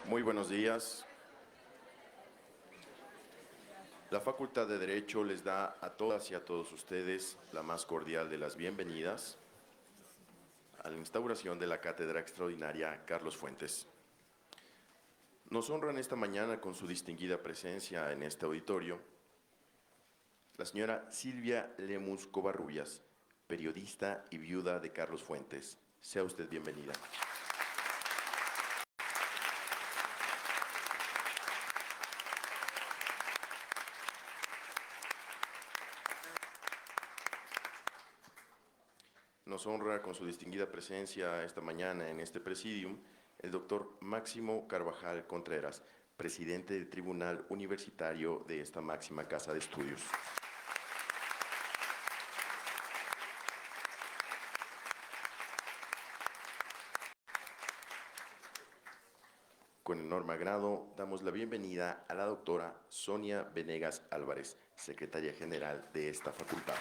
Muy buenos días. La Facultad de Derecho les da a todas y a todos ustedes la más cordial de las bienvenidas a la instauración de la Cátedra Extraordinaria Carlos Fuentes. Nos honran esta mañana con su distinguida presencia en este auditorio la señora Silvia Lemus Covarrubias, periodista y viuda de Carlos Fuentes. Sea usted bienvenida. Nos honra con su distinguida presencia esta mañana en este presidium el doctor Máximo Carvajal Contreras, presidente del Tribunal Universitario de esta máxima casa de estudios. Con enorme agrado damos la bienvenida a la doctora Sonia Venegas Álvarez, secretaria general de esta facultad.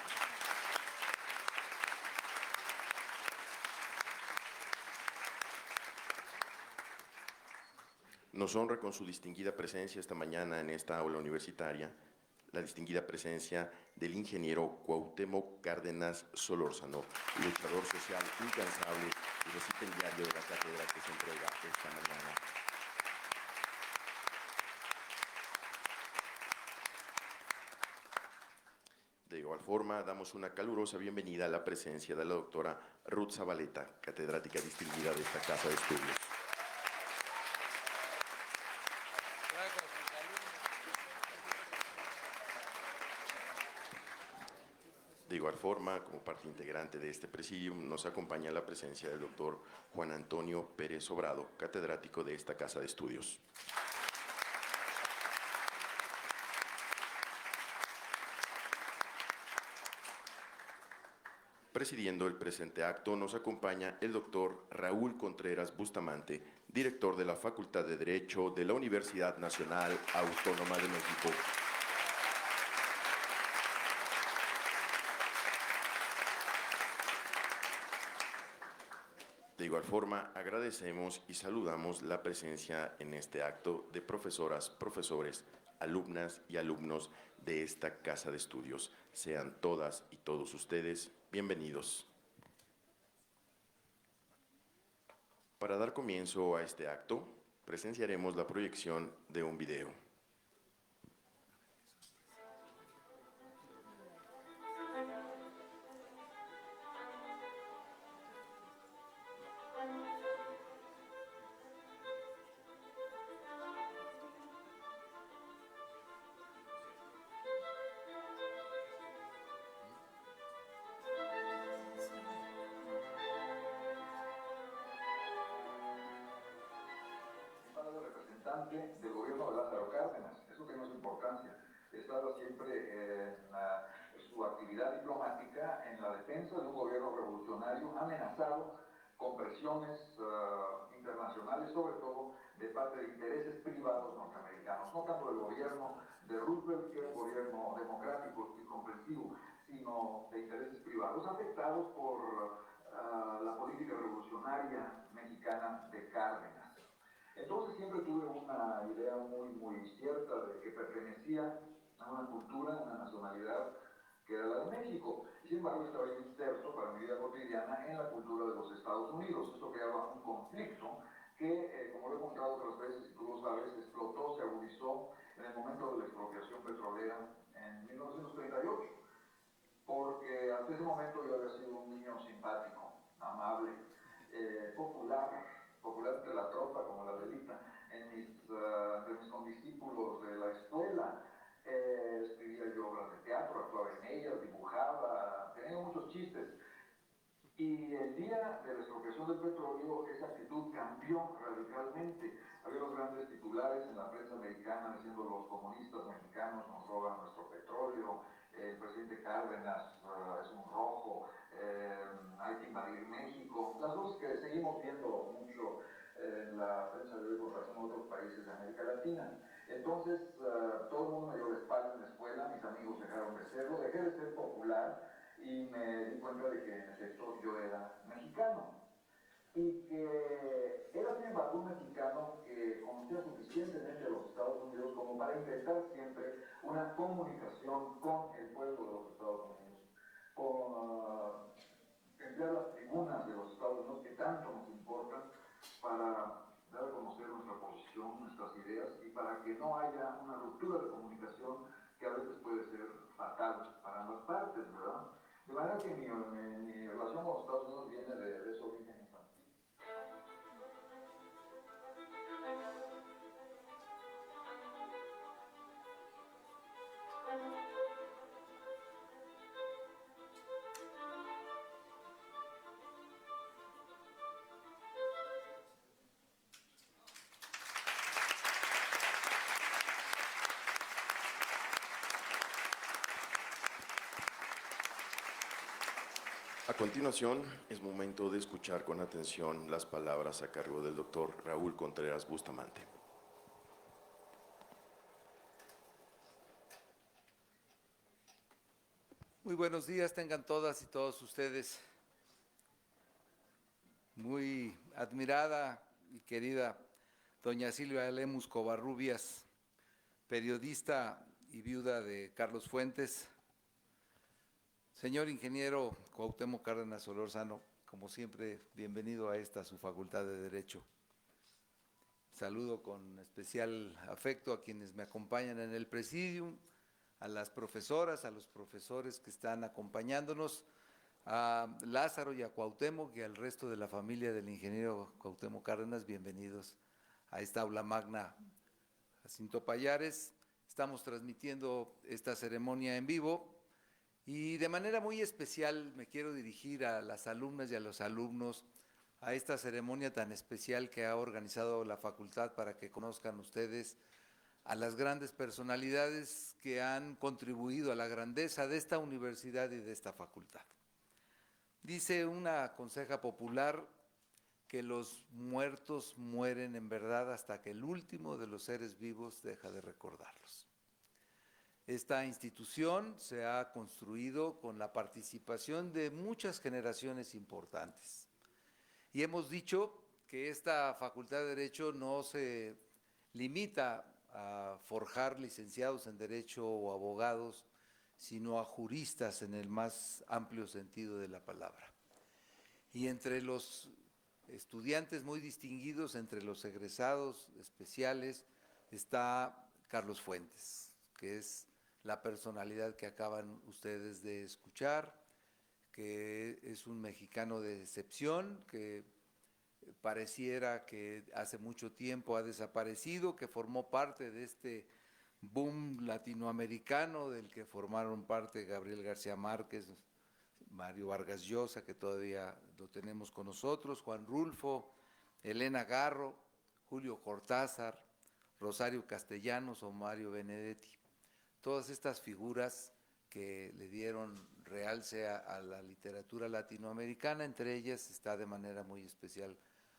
Nos honra con su distinguida presencia esta mañana en esta aula universitaria la distinguida presencia del ingeniero Cuauhtémoc Cárdenas Solórzano, luchador social incansable y recipiendario de la cátedra que se entrega esta mañana. De igual forma, damos una calurosa bienvenida a la presencia de la doctora Ruth Zabaleta, catedrática distinguida de esta casa de estudios. De igual forma, como parte integrante de este presidium, nos acompaña la presencia del doctor Juan Antonio Pérez Obrado, catedrático de esta casa de estudios. Presidiendo el presente acto nos acompaña el doctor Raúl Contreras Bustamante, director de la Facultad de Derecho de la Universidad Nacional Autónoma de México. De igual forma, agradecemos y saludamos la presencia en este acto de profesoras, profesores, alumnas y alumnos de esta casa de estudios. Sean todas y todos ustedes bienvenidos. Para dar comienzo a este acto, presenciaremos la proyección de un video. Del gobierno de Lázaro Cárdenas, eso tiene su importancia. Estaba siempre en su actividad diplomática en la defensa de un gobierno revolucionario amenazado con presiones internacionales, sobre todo de parte de intereses privados norteamericanos, no tanto del gobierno de Roosevelt, que era un gobierno democrático y comprensivo, sino de intereses privados afectados por la política revolucionaria mexicana de Cárdenas. Entonces siempre tuve una idea muy cierta de que pertenecía a una cultura, a una nacionalidad que era la de México. Y sin embargo estaba inserto para mi vida cotidiana en la cultura de los Estados Unidos. Esto creaba un conflicto que, como lo he contado otras veces, y tú lo sabes, explotó, se agudizó en el momento de la expropiación petrolera en 1938. Porque hasta ese momento yo había sido un niño simpático, amable, popular entre la tropa, como la delita, entre mis condiscípulos de la escuela. Escribía yo obras de teatro, actuaba en ellas, dibujaba, tenía muchos chistes. Y el día de la expropiación del petróleo, esa actitud cambió radicalmente. Había los grandes titulares en la prensa americana diciendo: los comunistas mexicanos nos roban nuestro petróleo, el presidente Cárdenas es un rojo, hay que invadir México. Las cosas que seguimos viendo mucho en la prensa de hoy por razón de otros países de América Latina. Entonces, todo el mundo me dio la espalda en la escuela, mis amigos dejaron de serlo, dejé de ser popular y me di cuenta de que en efecto yo era mexicano. Y que era sin embargo un mexicano que conocía para intentar siempre una comunicación con el pueblo de los Estados Unidos, con emplear las tribunas de los Estados Unidos que tanto nos importan para dar a conocer nuestra posición, nuestras ideas y para que no haya una ruptura de comunicación que a veces puede ser fatal para ambas partes, ¿verdad? De manera que mi relación con los Estados Unidos viene de ese origen infantil. A continuación, es momento de escuchar con atención las palabras a cargo del doctor Raúl Contreras Bustamante. Muy buenos días tengan todas y todos ustedes. Muy admirada y querida doña Silvia Lemus Covarrubias, periodista y viuda de Carlos Fuentes. Señor ingeniero Cuauhtémoc Cárdenas Solórzano, como siempre, bienvenido a esta su Facultad de Derecho. Saludo con especial afecto a quienes me acompañan en el presidium, a las profesoras, a los profesores que están acompañándonos, a Lázaro y a Cuauhtémoc y al resto de la familia del ingeniero Cuauhtémoc Cárdenas, bienvenidos a esta aula magna Jacinto Pallares. Estamos transmitiendo esta ceremonia en vivo y de manera muy especial me quiero dirigir a las alumnas y a los alumnos a esta ceremonia tan especial que ha organizado la facultad para que conozcan ustedes a las grandes personalidades que han contribuido a la grandeza de esta universidad y de esta facultad. Dice una conseja popular que los muertos mueren en verdad hasta que el último de los seres vivos deja de recordarlos. Esta institución se ha construido con la participación de muchas generaciones importantes. Y hemos dicho que esta Facultad de Derecho no se limita a forjar licenciados en Derecho o abogados, sino a juristas en el más amplio sentido de la palabra. Y entre los estudiantes muy distinguidos, entre los egresados especiales, está Carlos Fuentes, que es la personalidad que acaban ustedes de escuchar, que es un mexicano de excepción, que pareciera que hace mucho tiempo ha desaparecido, que formó parte de este boom latinoamericano del que formaron parte Gabriel García Márquez, Mario Vargas Llosa, que todavía lo tenemos con nosotros, Juan Rulfo, Elena Garro, Julio Cortázar, Rosario Castellanos o Mario Benedetti. Todas estas figuras que le dieron realce a la literatura latinoamericana, entre ellas está de manera muy especial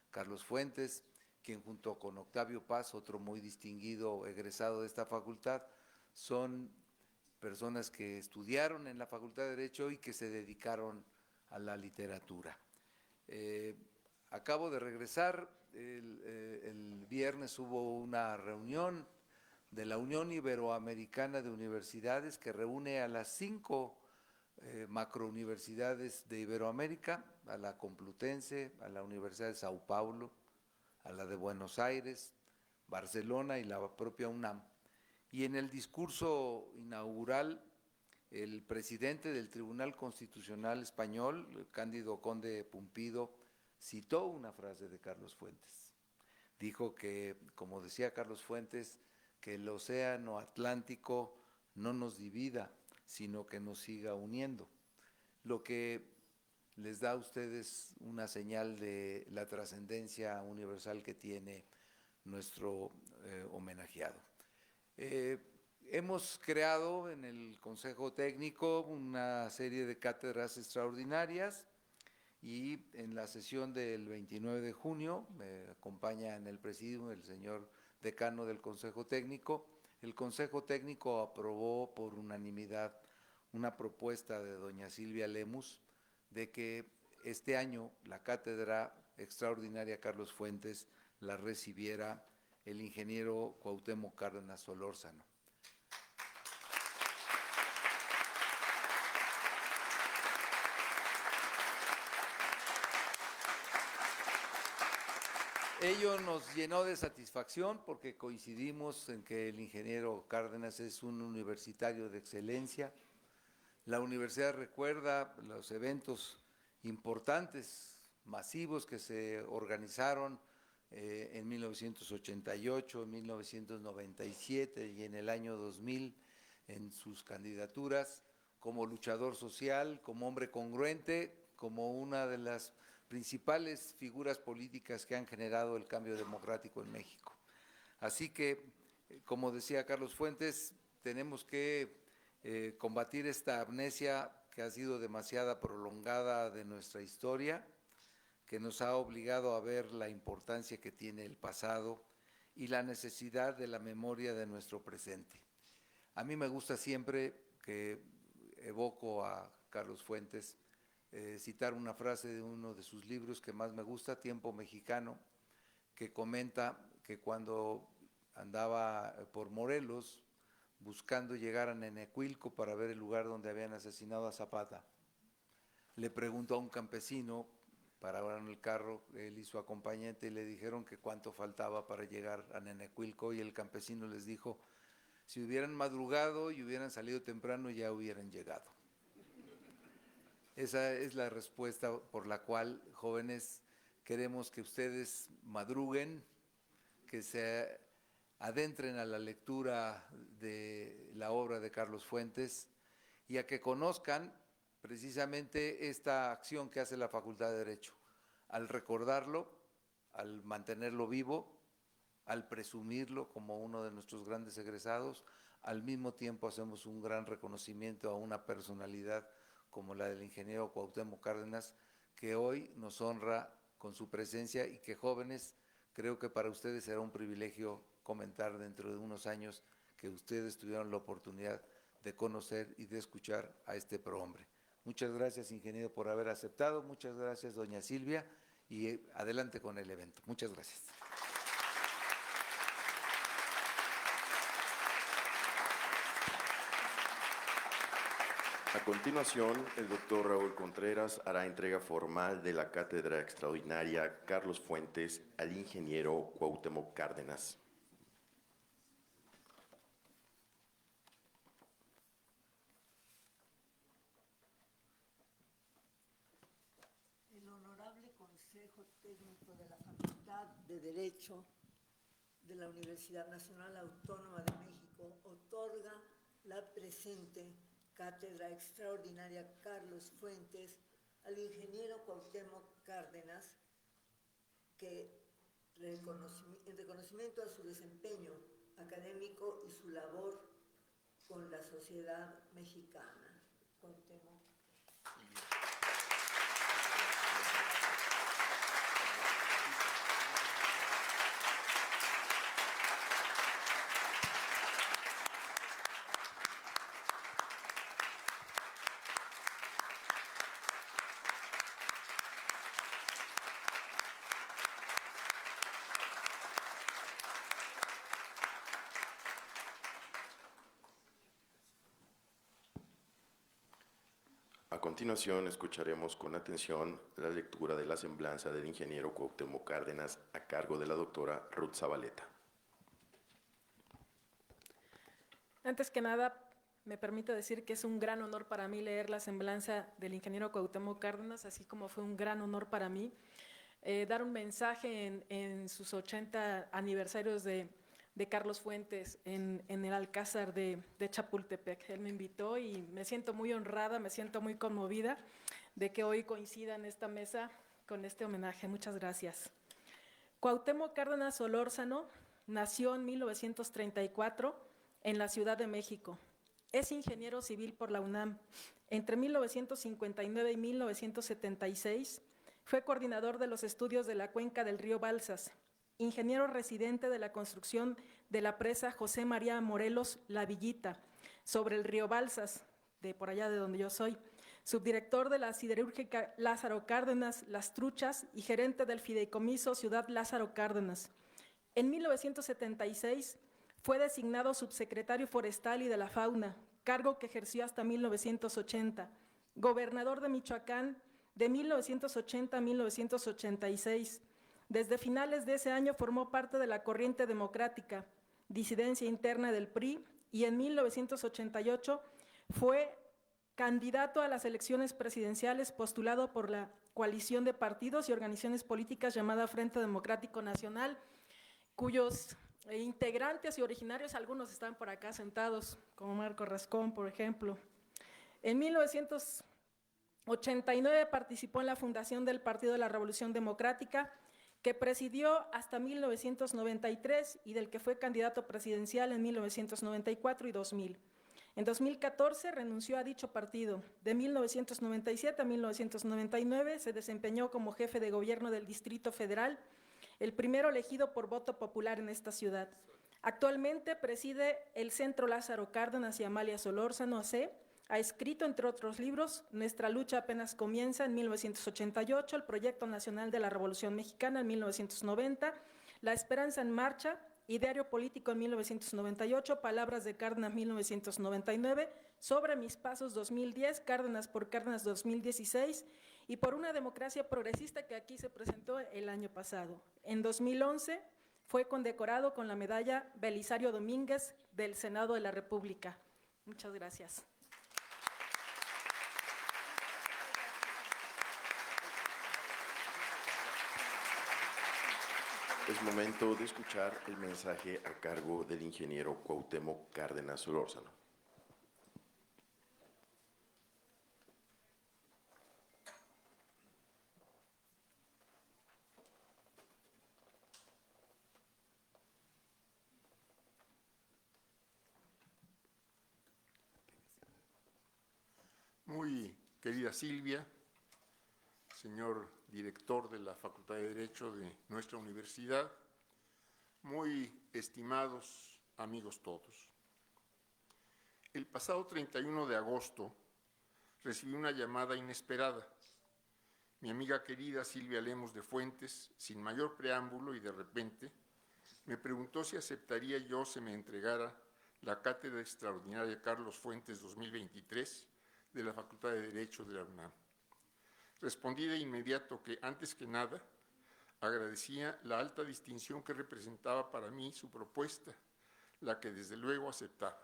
Carlos Fuentes, quien junto con Octavio Paz, otro muy distinguido egresado de esta facultad, son personas que estudiaron en la Facultad de Derecho y que se dedicaron a la literatura. Acabo de regresar, el viernes hubo una reunión de la Unión Iberoamericana de Universidades que reúne a las 5 macrouniversidades de Iberoamérica, a la Complutense, a la Universidad de Sao Paulo, a la de Buenos Aires, Barcelona y la propia UNAM. Y en el discurso inaugural, el presidente del Tribunal Constitucional Español, Cándido Conde Pumpido, citó una frase de Carlos Fuentes. Dijo que, como decía Carlos Fuentes, que el océano Atlántico no nos divida, sino que nos siga uniendo, lo que les da a ustedes una señal de la trascendencia universal que tiene nuestro homenajeado. Hemos creado en el Consejo Técnico una serie de cátedras extraordinarias y en la sesión del 29 de junio, me acompaña en el presidium el señor decano del Consejo Técnico, el Consejo Técnico aprobó por unanimidad una propuesta de doña Silvia Lemus de que este año la cátedra extraordinaria Carlos Fuentes la recibiera el ingeniero Cuauhtémoc Cárdenas Solórzano. Ello nos llenó de satisfacción porque coincidimos en que el ingeniero Cárdenas es un universitario de excelencia. La universidad recuerda los eventos importantes, masivos que se organizaron en 1988, en 1997 y en el año 2000 en sus candidaturas como luchador social, como hombre congruente, como una de las principales figuras políticas que han generado el cambio democrático en México. Así que, como decía Carlos Fuentes, tenemos que combatir esta amnesia que ha sido demasiado prolongada de nuestra historia, que nos ha obligado a ver la importancia que tiene el pasado y la necesidad de la memoria de nuestro presente. A mí me gusta siempre que evoco a Carlos Fuentes, citar una frase de uno de sus libros que más me gusta, Tiempo Mexicano, que comenta que cuando andaba por Morelos buscando llegar a Nenecuilco para ver el lugar donde habían asesinado a Zapata, le preguntó a un campesino, pararon el carro, él y su acompañante, y le dijeron que cuánto faltaba para llegar a Nenecuilco, y el campesino les dijo, si hubieran madrugado y hubieran salido temprano ya hubieran llegado. Esa es la respuesta por la cual, jóvenes, queremos que ustedes madruguen, que se adentren a la lectura de la obra de Carlos Fuentes y a que conozcan precisamente esta acción que hace la Facultad de Derecho. Al recordarlo, al mantenerlo vivo, al presumirlo como uno de nuestros grandes egresados, al mismo tiempo hacemos un gran reconocimiento a una personalidad como la del ingeniero Cuauhtémoc Cárdenas, que hoy nos honra con su presencia y que, jóvenes, creo que para ustedes será un privilegio comentar dentro de unos años que ustedes tuvieron la oportunidad de conocer y de escuchar a este prohombre. Muchas gracias, ingeniero, por haber aceptado. Muchas gracias, doña Silvia, y adelante con el evento. Muchas gracias. A continuación, el doctor Raúl Contreras hará entrega formal de la Cátedra Extraordinaria Carlos Fuentes al ingeniero Cuauhtémoc Cárdenas. El Honorable Consejo Técnico de la Facultad de Derecho de la Universidad Nacional Autónoma de México otorga la presente Cátedra Extraordinaria Carlos Fuentes al ingeniero Cuauhtémoc Cárdenas, que en reconocimiento a su desempeño académico y su labor con la sociedad mexicana. Cuauhtémoc. A continuación, escucharemos con atención la lectura de la semblanza del ingeniero Cuauhtémoc Cárdenas a cargo de la doctora Ruth Zabaleta. Antes que nada, me permito decir que es un gran honor para mí leer la semblanza del ingeniero Cuauhtémoc Cárdenas, así como fue un gran honor para mí dar un mensaje en sus 80 aniversarios de Carlos Fuentes en el Alcázar de Chapultepec. Él me invitó y me siento muy honrada, me siento muy conmovida de que hoy coincida en esta mesa con este homenaje. Muchas gracias. Cuauhtémoc Cárdenas Solórzano nació en 1934 en la Ciudad de México. Es ingeniero civil por la UNAM. Entre 1959 y 1976 fue coordinador de los estudios de la cuenca del río Balsas, ingeniero residente de la construcción de la presa José María Morelos La Villita, sobre el río Balsas, de por allá de donde yo soy, subdirector de la siderúrgica Lázaro Cárdenas Las Truchas y gerente del fideicomiso Ciudad Lázaro Cárdenas. En 1976 fue designado subsecretario forestal y de la fauna, cargo que ejerció hasta 1980, gobernador de Michoacán de 1980 a 1986. Desde finales de ese año formó parte de la Corriente Democrática, disidencia interna del PRI, y en 1988 fue candidato a las elecciones presidenciales postulado por la coalición de partidos y organizaciones políticas llamada Frente Democrático Nacional, cuyos integrantes y originarios, algunos están por acá sentados, como Marco Rascón, por ejemplo. En 1989 participó en la fundación del Partido de la Revolución Democrática, que presidió hasta 1993 y del que fue candidato presidencial en 1994 y 2000. En 2014 renunció a dicho partido. De 1997 a 1999 se desempeñó como jefe de gobierno del Distrito Federal, el primero elegido por voto popular en esta ciudad. Actualmente preside el Centro Lázaro Cárdenas y Amalia Solórzano AC. Ha escrito, entre otros libros, Nuestra lucha apenas comienza en 1988, el Proyecto Nacional de la Revolución Mexicana en 1990, La Esperanza en Marcha, Ideario Político en 1998, Palabras de Cárdenas 1999, Sobre mis pasos 2010, Cárdenas por Cárdenas 2016 y Por una democracia progresista, que aquí se presentó el año pasado. En 2011 fue condecorado con la medalla Belisario Domínguez del Senado de la República. Muchas gracias. Es momento de escuchar el mensaje a cargo del ingeniero Cuauhtémoc Cárdenas Solórzano. Muy querida Silvia, señor director de la Facultad de Derecho de nuestra universidad, muy estimados amigos todos. El pasado 31 de agosto recibí una llamada inesperada. Mi amiga querida Silvia Lemos de Fuentes, sin mayor preámbulo y de repente, me preguntó si aceptaría yo se me entregara la Cátedra Extraordinaria Carlos Fuentes 2023 de la Facultad de Derecho de la UNAM. Respondí de inmediato que, antes que nada, agradecía la alta distinción que representaba para mí su propuesta, la que desde luego aceptaba.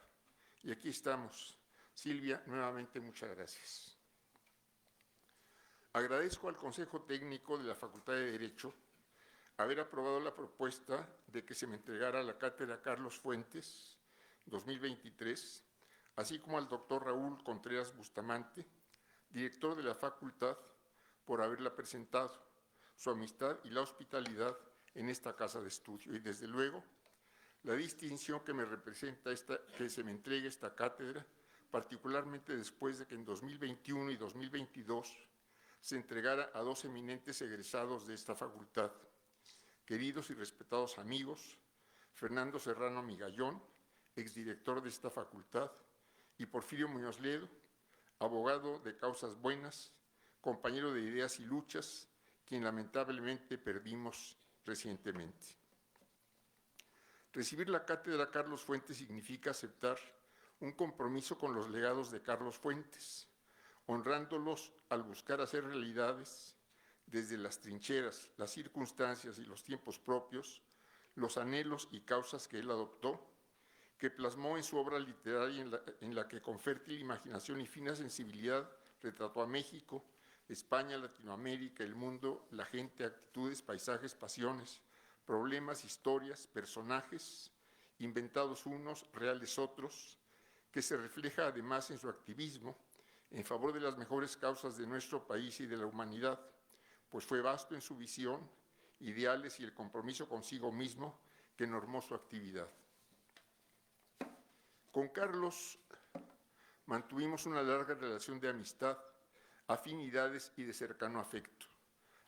Y aquí estamos. Silvia, nuevamente muchas gracias. Agradezco al Consejo Técnico de la Facultad de Derecho haber aprobado la propuesta de que se me entregara la Cátedra Carlos Fuentes 2023, así como al doctor Raúl Contreras Bustamante, director de la facultad, por haberla presentado, su amistad y la hospitalidad en esta casa de estudio. Y desde luego, la distinción que me representa que se me entregue esta cátedra, particularmente después de que en 2021 y 2022 se entregara a dos eminentes egresados de esta facultad, queridos y respetados amigos, Fernando Serrano Migallón, exdirector de esta facultad, y Porfirio Muñoz Ledo, abogado de causas buenas, compañero de ideas y luchas, quien lamentablemente perdimos recientemente. Recibir la cátedra Carlos Fuentes significa aceptar un compromiso con los legados de Carlos Fuentes, honrándolos al buscar hacer realidades desde las trincheras, las circunstancias y los tiempos propios, los anhelos y causas que él adoptó, que plasmó en su obra literaria en la que con fértil imaginación y fina sensibilidad retrató a México, España, Latinoamérica, el mundo, la gente, actitudes, paisajes, pasiones, problemas, historias, personajes, inventados unos, reales otros, que se refleja además en su activismo en favor de las mejores causas de nuestro país y de la humanidad, pues fue vasto en su visión, ideales y el compromiso consigo mismo que normó su actividad. Con Carlos mantuvimos una larga relación de amistad, afinidades y de cercano afecto,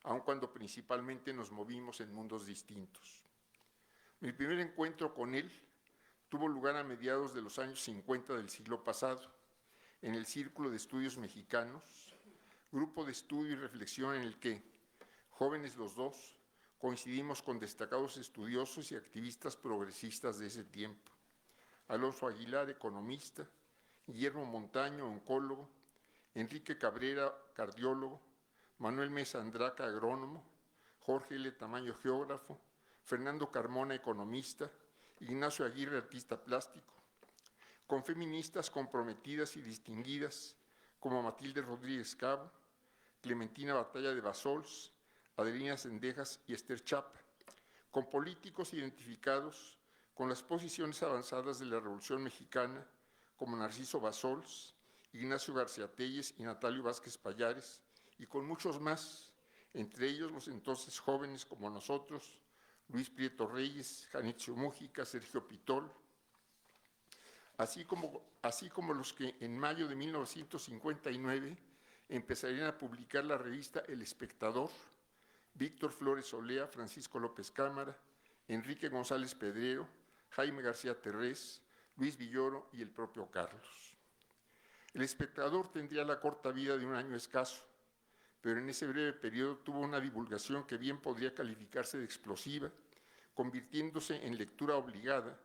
aun cuando principalmente nos movimos en mundos distintos. Mi primer encuentro con él tuvo lugar a mediados de los años 50 del siglo pasado, en el Círculo de Estudios Mexicanos, grupo de estudio y reflexión en el que, jóvenes los dos, coincidimos con destacados estudiosos y activistas progresistas de ese tiempo. Alonso Aguilar, economista, Guillermo Montaño, oncólogo, Enrique Cabrera, cardiólogo, Manuel Mesa Andraca, agrónomo, Jorge L. Tamayo, geógrafo, Fernando Carmona, economista, Ignacio Aguirre, artista plástico, con feministas comprometidas y distinguidas como Matilde Rodríguez Cabo, Clementina Batalla de Basols, Adelina Cendejas y Esther Chapa, con políticos identificados con las posiciones avanzadas de la Revolución Mexicana como Narciso Basols, Ignacio García Telles y Natalio Vázquez Pallares, y con muchos más, entre ellos los entonces jóvenes como nosotros, Luis Prieto Reyes, Janitzio Mújica, Sergio Pitol, así como los que en mayo de 1959 empezarían a publicar la revista El Espectador, Víctor Flores Olea, Francisco López Cámara, Enrique González Pedrero, Jaime García Terrés, Luis Villoro y el propio Carlos. El Espectador tendría la corta vida de un año escaso, pero en ese breve periodo tuvo una divulgación que bien podría calificarse de explosiva, convirtiéndose en lectura obligada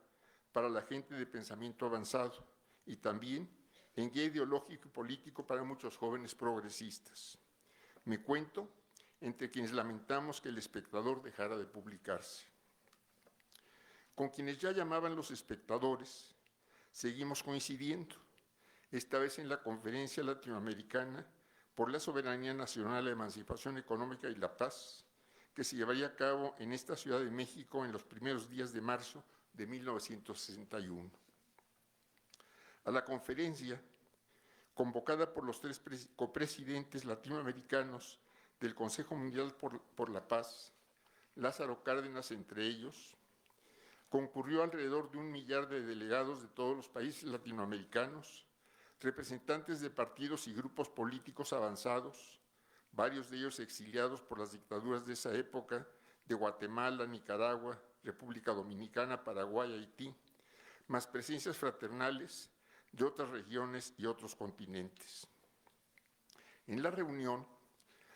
para la gente de pensamiento avanzado y también en guía ideológico y político para muchos jóvenes progresistas. Me cuento entre quienes lamentamos que El Espectador dejara de publicarse. Con quienes ya llamaban los espectadores, seguimos coincidiendo, esta vez en la Conferencia Latinoamericana por la Soberanía Nacional, la Emancipación Económica y la Paz, que se llevaría a cabo en esta Ciudad de México en los primeros días de marzo de 1961. A la conferencia, convocada por los 3 copresidentes latinoamericanos del Consejo Mundial por la Paz, Lázaro Cárdenas entre ellos, concurrió alrededor de 1 millar de delegados de todos los países latinoamericanos, representantes de partidos y grupos políticos avanzados, varios de ellos exiliados por las dictaduras de esa época, de Guatemala, Nicaragua, República Dominicana, Paraguay, Haití, más presencias fraternales de otras regiones y otros continentes. En la reunión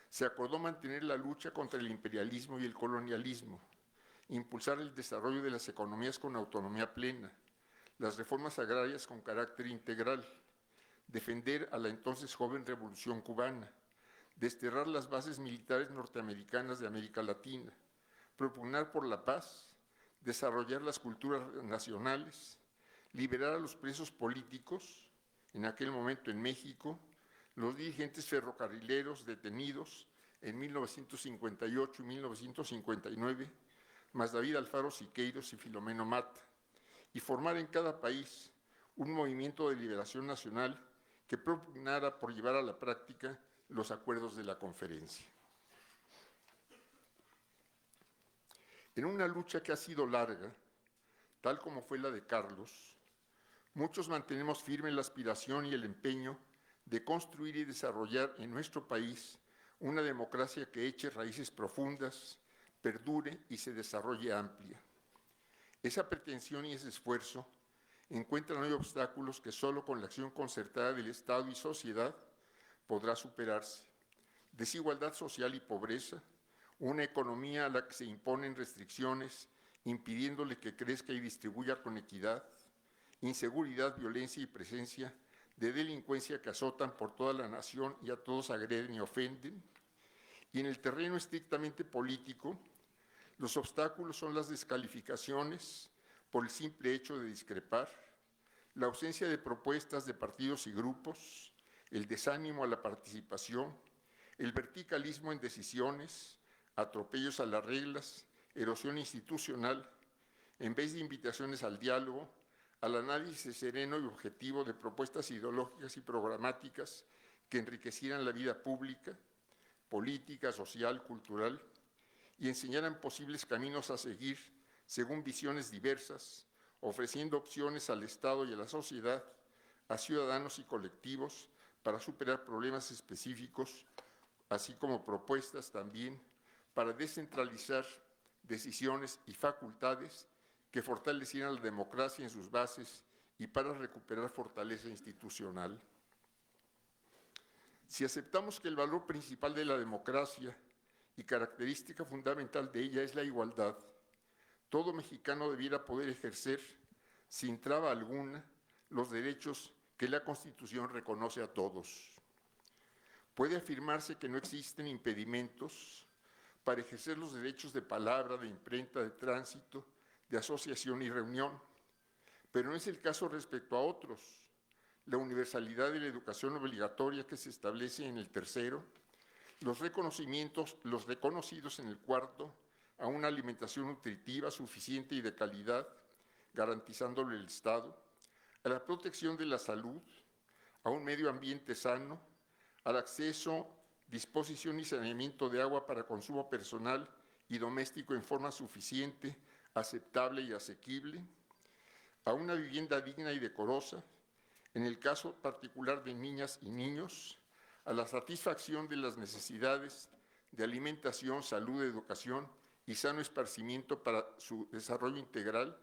se acordó mantener la lucha contra el imperialismo y el colonialismo, impulsar el desarrollo de las economías con autonomía plena, las reformas agrarias con carácter integral, defender a la entonces joven Revolución Cubana, desterrar las bases militares norteamericanas de América Latina, propugnar por la paz, desarrollar las culturas nacionales, liberar a los presos políticos, en aquel momento en México, los dirigentes ferrocarrileros detenidos en 1958 y 1959, más David Alfaro Siqueiros y Filomeno Mata, y formar en cada país un movimiento de liberación nacional que propugnara por llevar a la práctica los acuerdos de la conferencia. En una lucha que ha sido larga, tal como fue la de Carlos, muchos mantenemos firme la aspiración y el empeño de construir y desarrollar en nuestro país una democracia que eche raíces profundas, perdure y se desarrolle amplia. Esa pretensión y ese esfuerzo encuentran hoy obstáculos que solo con la acción concertada del Estado y sociedad podrá superarse. Desigualdad social y pobreza, una economía a la que se imponen restricciones, impidiéndole que crezca y distribuya con equidad, inseguridad, violencia y presencia de delincuencia que azotan por toda la nación y a todos agreden y ofenden. Y en el terreno estrictamente político, los obstáculos son las descalificaciones por el simple hecho de discrepar, la ausencia de propuestas de partidos y grupos, el desánimo a la participación, el verticalismo en decisiones, atropellos a las reglas, erosión institucional, en vez de invitaciones al diálogo, al análisis sereno y objetivo de propuestas ideológicas y programáticas que enriquecieran la vida pública, política, social, cultural, y enseñaran posibles caminos a seguir según visiones diversas, ofreciendo opciones al Estado y a la sociedad, a ciudadanos y colectivos, para superar problemas específicos, así como propuestas también para descentralizar decisiones y facultades que fortalecieran la democracia en sus bases y para recuperar fortaleza institucional. Si aceptamos que el valor principal de la democracia y característica fundamental de ella es la igualdad, todo mexicano debiera poder ejercer sin traba alguna los derechos que la Constitución reconoce a todos. Puede afirmarse que no existen impedimentos para ejercer los derechos de palabra, de imprenta, de tránsito, de asociación y reunión, pero no es el caso respecto a otros. La universalidad de la educación obligatoria que se establece en el tercero, los reconocidos en el cuarto, a una alimentación nutritiva suficiente y de calidad, garantizándole el Estado, a la protección de la salud, a un medio ambiente sano, al acceso, disposición y saneamiento de agua para consumo personal y doméstico en forma suficiente, aceptable y asequible, a una vivienda digna y decorosa, en el caso particular de niñas y niños, a la satisfacción de las necesidades de alimentación, salud, educación y sano esparcimiento para su desarrollo integral,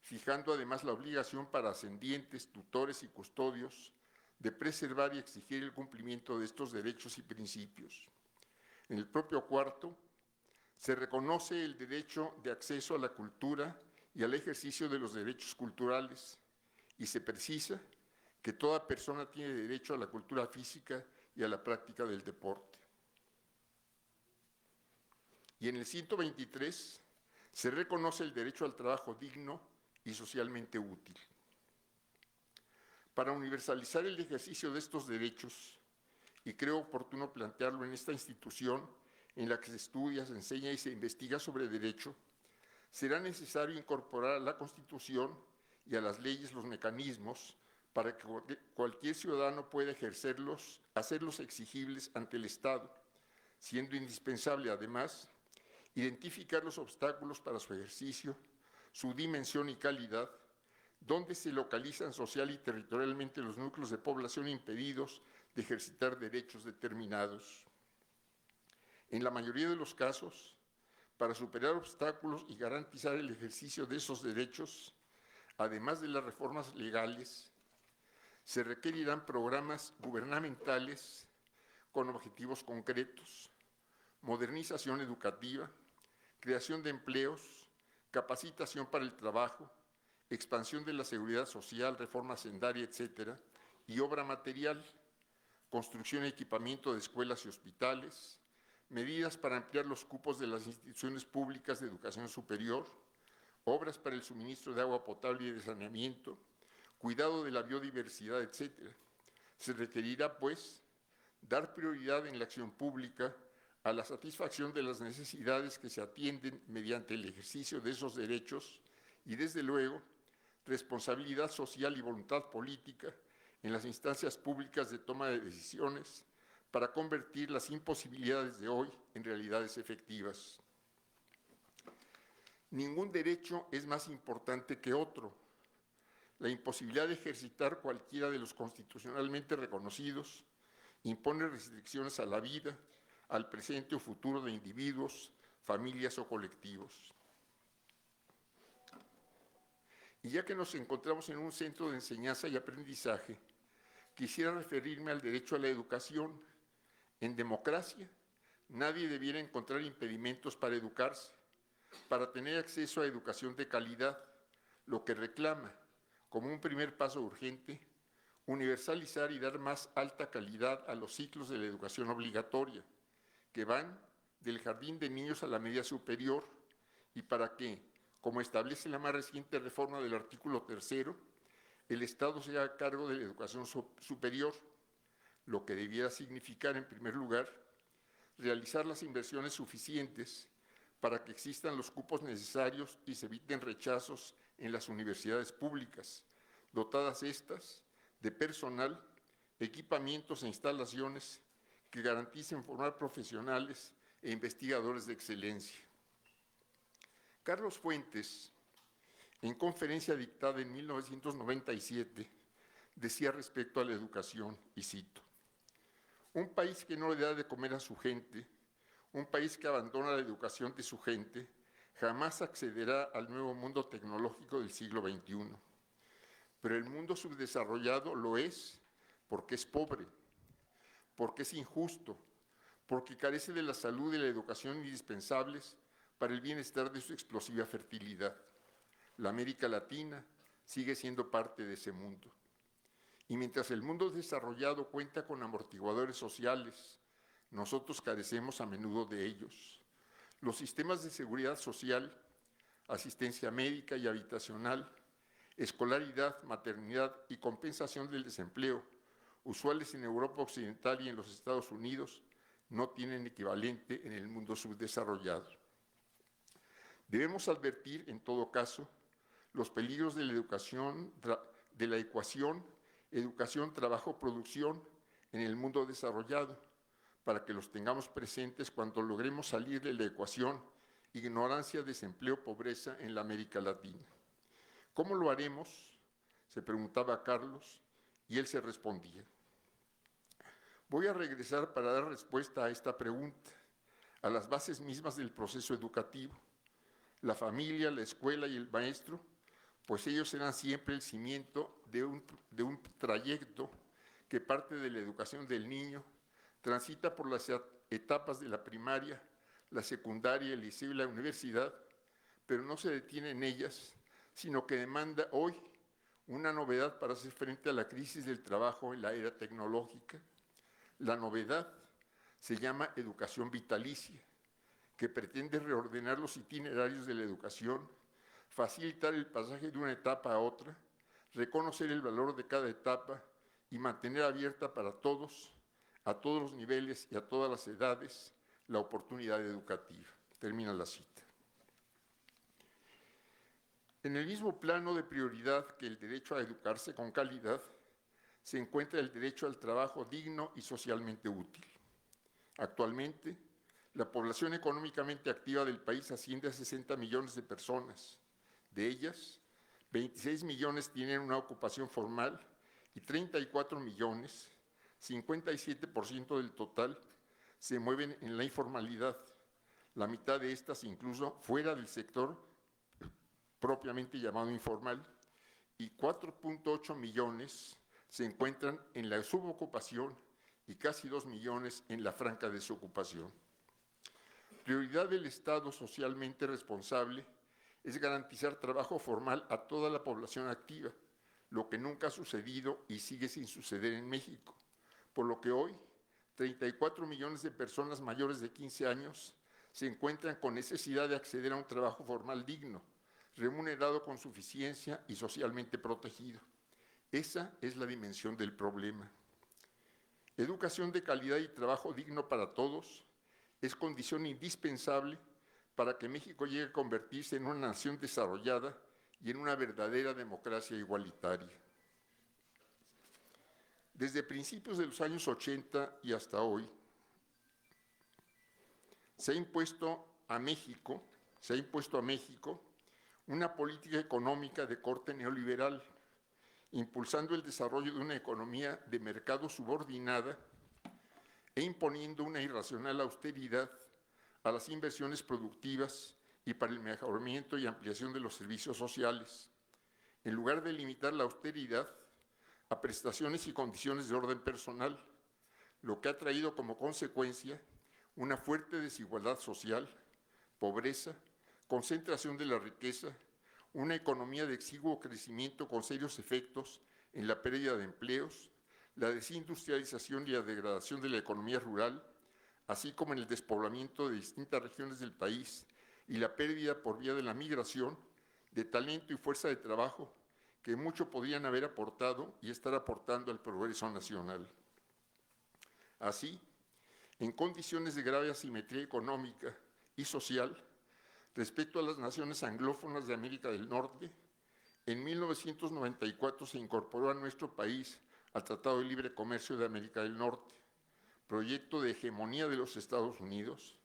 fijando además la obligación para ascendientes, tutores y custodios de preservar y exigir el cumplimiento de estos derechos y principios. En el propio cuarto, se reconoce el derecho de acceso a la cultura y al ejercicio de los derechos culturales, y se precisa que toda persona tiene derecho a la cultura física y a la práctica del deporte. Y en el 123 se reconoce el derecho al trabajo digno y socialmente útil. Para universalizar el ejercicio de estos derechos, y creo oportuno plantearlo en esta institución en la que se estudia, se enseña y se investiga sobre derecho, será necesario incorporar a la Constitución y a las leyes los mecanismos para que cualquier ciudadano pueda ejercerlos, hacerlos exigibles ante el Estado, siendo indispensable además identificar los obstáculos para su ejercicio, su dimensión y calidad, dónde se localizan social y territorialmente los núcleos de población impedidos de ejercitar derechos determinados. En la mayoría de los casos, para superar obstáculos y garantizar el ejercicio de esos derechos, además de las reformas legales, se requerirán programas gubernamentales con objetivos concretos, modernización educativa, creación de empleos, capacitación para el trabajo, expansión de la seguridad social, reforma hacendaria, etcétera, y obra material, construcción y equipamiento de escuelas y hospitales, medidas para ampliar los cupos de las instituciones públicas de educación superior, obras para el suministro de agua potable y de saneamiento, cuidado de la biodiversidad, etcétera. Se requerirá, pues, dar prioridad en la acción pública a la satisfacción de las necesidades que se atienden mediante el ejercicio de esos derechos y, desde luego, responsabilidad social y voluntad política en las instancias públicas de toma de decisiones para convertir las imposibilidades de hoy en realidades efectivas. Ningún derecho es más importante que otro. La imposibilidad de ejercitar cualquiera de los constitucionalmente reconocidos impone restricciones a la vida, al presente o futuro de individuos, familias o colectivos. Y ya que nos encontramos en un centro de enseñanza y aprendizaje, quisiera referirme al derecho a la educación. En democracia, nadie debiera encontrar impedimentos para educarse, para tener acceso a educación de calidad, lo que reclama, como un primer paso urgente, universalizar y dar más alta calidad a los ciclos de la educación obligatoria, que van del jardín de niños a la media superior, y para que, como establece la más reciente reforma del artículo 3, el Estado sea a cargo de la educación superior, lo que debiera significar, en primer lugar, realizar las inversiones suficientes para que existan los cupos necesarios y se eviten rechazos en las universidades públicas, dotadas estas de personal, equipamientos e instalaciones que garanticen formar profesionales e investigadores de excelencia. Carlos Fuentes, en conferencia dictada en 1997, decía respecto a la educación, y cito: un país que no le da de comer a su gente, un país que abandona la educación de su gente, jamás accederá al nuevo mundo tecnológico del siglo XXI. Pero el mundo subdesarrollado lo es porque es pobre, porque es injusto, porque carece de la salud y la educación indispensables para el bienestar de su explosiva fertilidad. La América Latina sigue siendo parte de ese mundo. Y mientras el mundo desarrollado cuenta con amortiguadores sociales, nosotros carecemos a menudo de ellos. Los sistemas de seguridad social, asistencia médica y habitacional, escolaridad, maternidad y compensación del desempleo, usuales en Europa Occidental y en los Estados Unidos, no tienen equivalente en el mundo subdesarrollado. Debemos advertir, en todo caso, los peligros de la educación, de la ecuación educación, trabajo, producción en el mundo desarrollado, para que los tengamos presentes cuando logremos salir de la ecuación ignorancia, desempleo, pobreza en la América Latina. ¿Cómo lo haremos?, se preguntaba Carlos, y él se respondía. Voy a regresar para dar respuesta a esta pregunta, a las bases mismas del proceso educativo, la familia, la escuela y el maestro, pues ellos serán siempre el cimiento de un trayecto que parte de la educación del niño, transita por las etapas de la primaria, la secundaria, el liceo y la universidad, pero no se detiene en ellas, sino que demanda hoy una novedad para hacer frente a la crisis del trabajo en la era tecnológica. La novedad se llama educación vitalicia, que pretende reordenar los itinerarios de la educación, facilitar el pasaje de una etapa a otra, reconocer el valor de cada etapa y mantener abierta para todos, a todos los niveles y a todas las edades, la oportunidad educativa. Termina la cita. En el mismo plano de prioridad que el derecho a educarse con calidad, se encuentra el derecho al trabajo digno y socialmente útil. Actualmente, la población económicamente activa del país asciende a 60 millones de personas. De ellas, 26 millones tienen una ocupación formal y 34 millones, 57% del total, se mueven en la informalidad, la mitad de estas incluso fuera del sector propiamente llamado informal, y 4.8 millones se encuentran en la subocupación y casi 2 millones en la franca desocupación. Prioridad del Estado socialmente responsable es garantizar trabajo formal a toda la población activa, lo que nunca ha sucedido y sigue sin suceder en México, por lo que hoy 34 millones de personas mayores de 15 años se encuentran con necesidad de acceder a un trabajo formal digno, remunerado con suficiencia y socialmente protegido. Esa es la dimensión del problema. Educación de calidad y trabajo digno para todos es condición indispensable para que México llegue a convertirse en una nación desarrollada y en una verdadera democracia igualitaria. Desde principios de los años 80 y hasta hoy, se ha impuesto a México una política económica de corte neoliberal, impulsando el desarrollo de una economía de mercado subordinada e imponiendo una irracional austeridad a las inversiones productivas y para el mejoramiento y ampliación de los servicios sociales, en lugar de limitar la austeridad a prestaciones y condiciones de orden personal, lo que ha traído como consecuencia una fuerte desigualdad social, pobreza, concentración de la riqueza, una economía de exiguo crecimiento con serios efectos en la pérdida de empleos, la desindustrialización y la degradación de la economía rural, así como en el despoblamiento de distintas regiones del país y la pérdida por vía de la migración de talento y fuerza de trabajo que mucho podrían haber aportado y estar aportando al progreso nacional. Así, en condiciones de grave asimetría económica y social, respecto a las naciones anglófonas de América del Norte, en 1994 se incorporó a nuestro país al Tratado de Libre Comercio de América del Norte, proyecto de hegemonía de los Estados Unidos,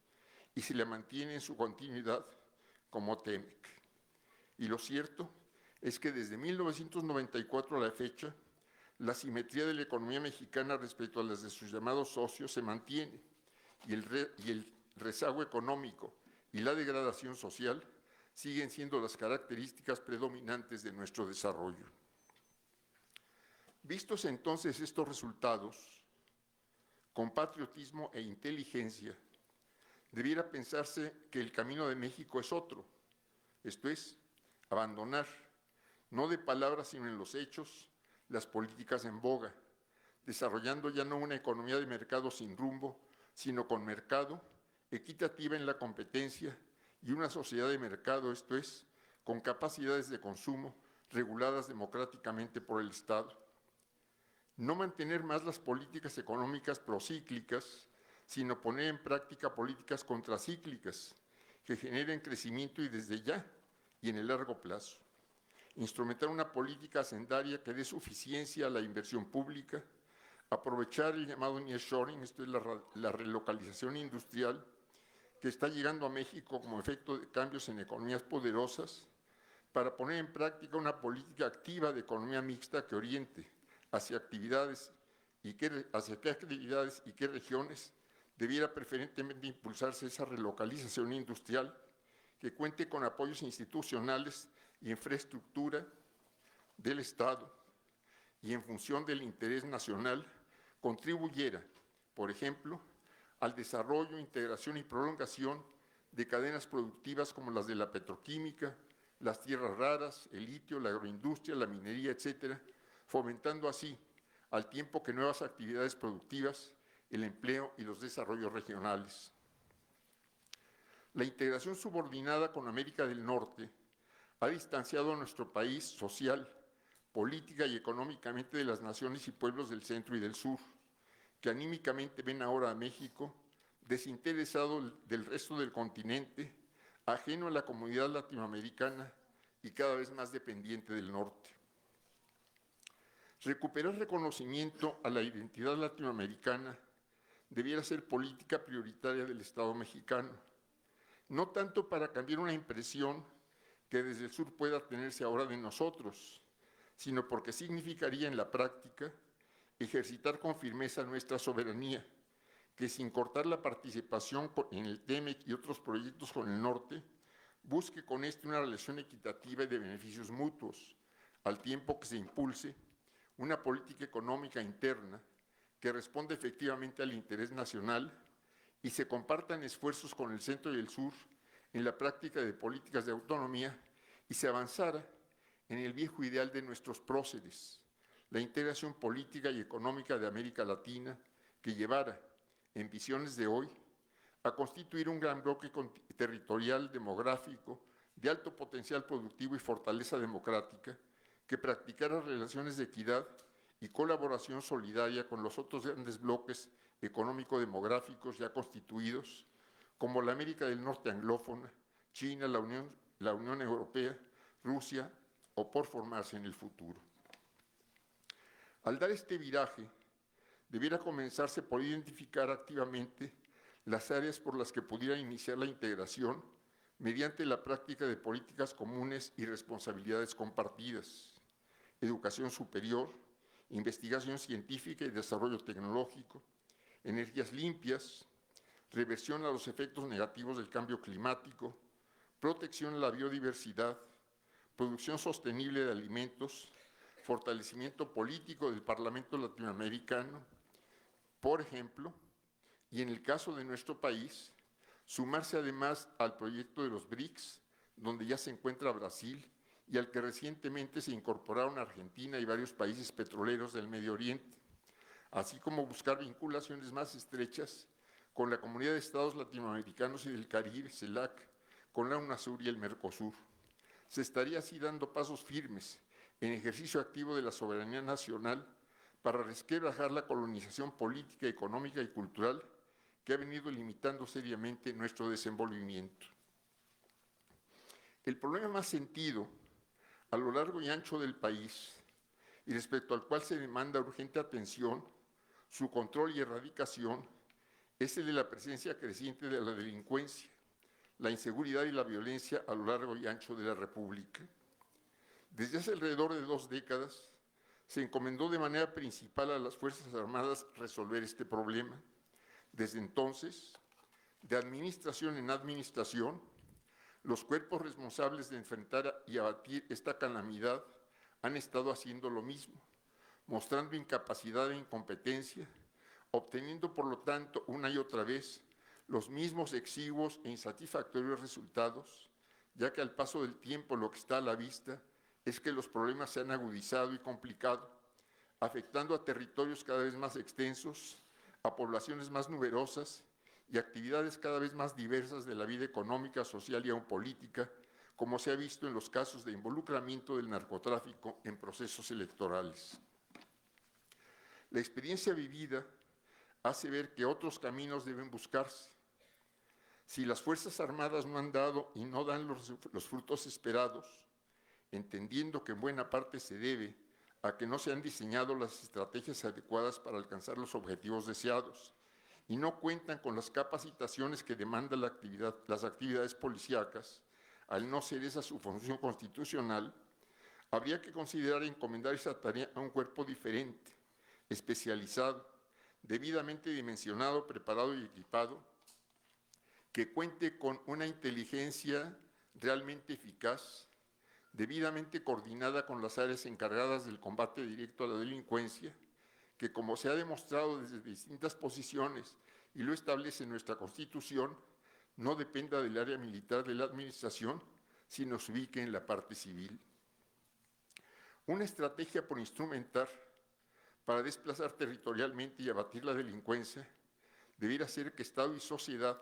y se le mantiene en su continuidad como TEMEC. Y lo cierto es que desde 1994 a la fecha, la simetría de la economía mexicana respecto a las de sus llamados socios se mantiene, y el rezago económico y la degradación social siguen siendo las características predominantes de nuestro desarrollo. Vistos entonces estos resultados, con patriotismo e inteligencia, debiera pensarse que el camino de México es otro, esto es, abandonar, no de palabras sino en los hechos, las políticas en boga, desarrollando ya no una economía de mercado sin rumbo, sino con mercado, equitativa en la competencia y una sociedad de mercado, esto es, con capacidades de consumo reguladas democráticamente por el Estado. No mantener más las políticas económicas procíclicas, sino poner en práctica políticas contracíclicas que generen crecimiento y desde ya y en el largo plazo. Instrumentar una política hacendaria que dé suficiencia a la inversión pública, aprovechar el llamado nearshoring, esto es la relocalización industrial, que está llegando a México como efecto de cambios en economías poderosas, para poner en práctica una política activa de economía mixta que oriente hacia actividades y hacia qué actividades y qué regiones debiera preferentemente impulsarse esa relocalización industrial que cuente con apoyos institucionales y infraestructura del Estado y en función del interés nacional contribuyera, por ejemplo, al desarrollo, integración y prolongación de cadenas productivas como las de la petroquímica, las tierras raras, el litio, la agroindustria, la minería, etcétera, fomentando así, al tiempo que nuevas actividades productivas, el empleo y los desarrollos regionales. La integración subordinada con América del Norte ha distanciado a nuestro país social, política y económicamente de las naciones y pueblos del centro y del sur, que anímicamente ven ahora a México desinteresado del resto del continente, ajeno a la comunidad latinoamericana y cada vez más dependiente del norte. Recuperar reconocimiento a la identidad latinoamericana debiera ser política prioritaria del Estado mexicano, no tanto para cambiar una impresión que desde el sur pueda tenerse ahora de nosotros, sino porque significaría en la práctica ejercitar con firmeza nuestra soberanía, que sin cortar la participación en el TEMEC y otros proyectos con el norte, busque con este una relación equitativa y de beneficios mutuos, al tiempo que se impulse una política económica interna que responda efectivamente al interés nacional y se compartan esfuerzos con el centro y el sur en la práctica de políticas de autonomía y se avanzara en el viejo ideal de nuestros próceres, la integración política y económica de América Latina que llevara, en visiones de hoy, a constituir un gran bloque territorial, demográfico, de alto potencial productivo y fortaleza democrática, que practicara relaciones de equidad y colaboración solidaria con los otros grandes bloques económico-demográficos ya constituidos, como la América del Norte anglófona, China, la Unión Europea, Rusia, o por formarse en el futuro. Al dar este viraje, debiera comenzarse por identificar activamente las áreas por las que pudiera iniciar la integración mediante la práctica de políticas comunes y responsabilidades compartidas, educación superior, investigación científica y desarrollo tecnológico, energías limpias, reversión a los efectos negativos del cambio climático, protección a la biodiversidad, producción sostenible de alimentos, fortalecimiento político del Parlamento latinoamericano, por ejemplo, y en el caso de nuestro país, sumarse además al proyecto de los BRICS, donde ya se encuentra Brasil, y al que recientemente se incorporaron Argentina y varios países petroleros del Medio Oriente, así como buscar vinculaciones más estrechas con la Comunidad de Estados Latinoamericanos y del Caribe, CELAC, con la UNASUR y el Mercosur. Se estaría así dando pasos firmes en ejercicio activo de la soberanía nacional para resquebrajar la colonización política, económica y cultural que ha venido limitando seriamente nuestro desenvolvimiento. El problema más sentido a lo largo y ancho del país y respecto al cual se demanda urgente atención, su control y erradicación, es el de la presencia creciente de la delincuencia, la inseguridad y la violencia a lo largo y ancho de la República. Desde hace alrededor de 2 décadas, se encomendó de manera principal a las Fuerzas Armadas resolver este problema. Desde entonces, de administración en administración, los cuerpos responsables de enfrentar y abatir esta calamidad han estado haciendo lo mismo, mostrando incapacidad e incompetencia, obteniendo por lo tanto una y otra vez los mismos exiguos e insatisfactorios resultados, ya que al paso del tiempo lo que está a la vista es que los problemas se han agudizado y complicado, afectando a territorios cada vez más extensos, a poblaciones más numerosas y actividades cada vez más diversas de la vida económica, social y aún política, como se ha visto en los casos de involucramiento del narcotráfico en procesos electorales. La experiencia vivida hace ver que otros caminos deben buscarse. Si las Fuerzas Armadas no han dado y no dan los frutos esperados, entendiendo que en buena parte se debe a que no se han diseñado las estrategias adecuadas para alcanzar los objetivos deseados y no cuentan con las capacitaciones que demandan las actividades policíacas, al no ser esa su función constitucional, habría que considerar encomendar esa tarea a un cuerpo diferente, especializado, debidamente dimensionado, preparado y equipado, que cuente con una inteligencia realmente eficaz, debidamente coordinada con las áreas encargadas del combate directo a la delincuencia, que como se ha demostrado desde distintas posiciones y lo establece nuestra Constitución, no dependa del área militar de la administración, sino se ubique en la parte civil. Una estrategia por instrumentar para desplazar territorialmente y abatir la delincuencia debiera ser que Estado y sociedad,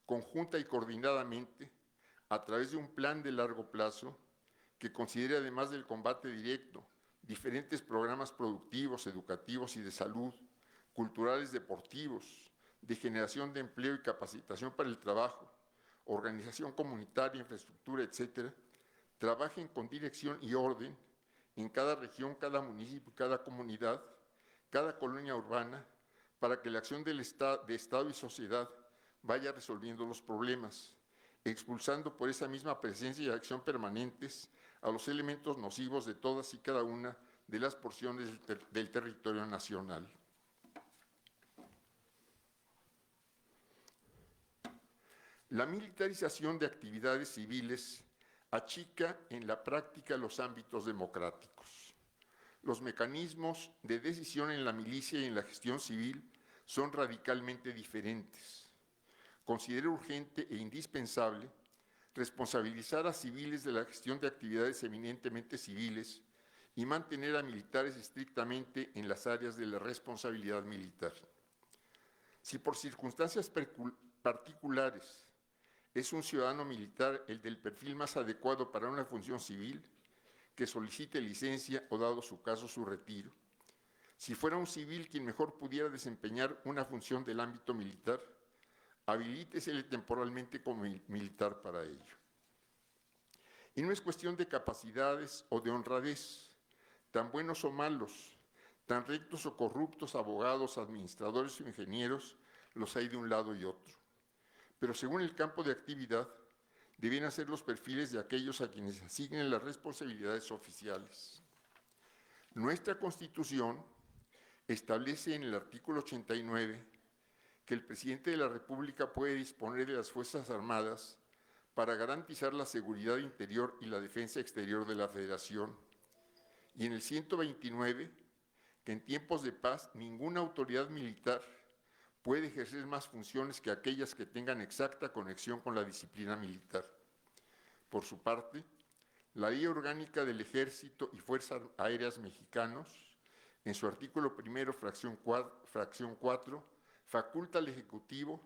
conjunta y coordinadamente, a través de un plan de largo plazo, que considere además del combate directo, diferentes programas productivos, educativos y de salud, culturales, deportivos, de generación de empleo y capacitación para el trabajo, organización comunitaria, infraestructura, etcétera, trabajen con dirección y orden en cada región, cada municipio, cada comunidad, cada colonia urbana, para que la acción de Estado y sociedad vaya resolviendo los problemas, expulsando por esa misma presencia y acción permanentes a los elementos nocivos de todas y cada una de las porciones del territorio nacional. La militarización de actividades civiles achica en la práctica los ámbitos democráticos. Los mecanismos de decisión en la milicia y en la gestión civil son radicalmente diferentes. Considero urgente e indispensable responsabilizar a civiles de la gestión de actividades eminentemente civiles y mantener a militares estrictamente en las áreas de la responsabilidad militar. Si por circunstancias particulares es un ciudadano militar el del perfil más adecuado para una función civil, que solicite licencia o, dado su caso, su retiro. Si fuera un civil quien mejor pudiera desempeñar una función del ámbito militar, habilítesele temporalmente como militar para ello. Y no es cuestión de capacidades o de honradez, tan buenos o malos, tan rectos o corruptos abogados, administradores o ingenieros, los hay de un lado y otro. Pero según el campo de actividad, deben ser los perfiles de aquellos a quienes asignen las responsabilidades oficiales. Nuestra Constitución establece en el artículo 89 que el presidente de la República puede disponer de las Fuerzas Armadas para garantizar la seguridad interior y la defensa exterior de la Federación. Y en el 129, que en tiempos de paz ninguna autoridad militar puede ejercer más funciones que aquellas que tengan exacta conexión con la disciplina militar. Por su parte, la Ley Orgánica del Ejército y Fuerzas Aéreas Mexicanos, en su artículo primero, fracción 4, faculta al Ejecutivo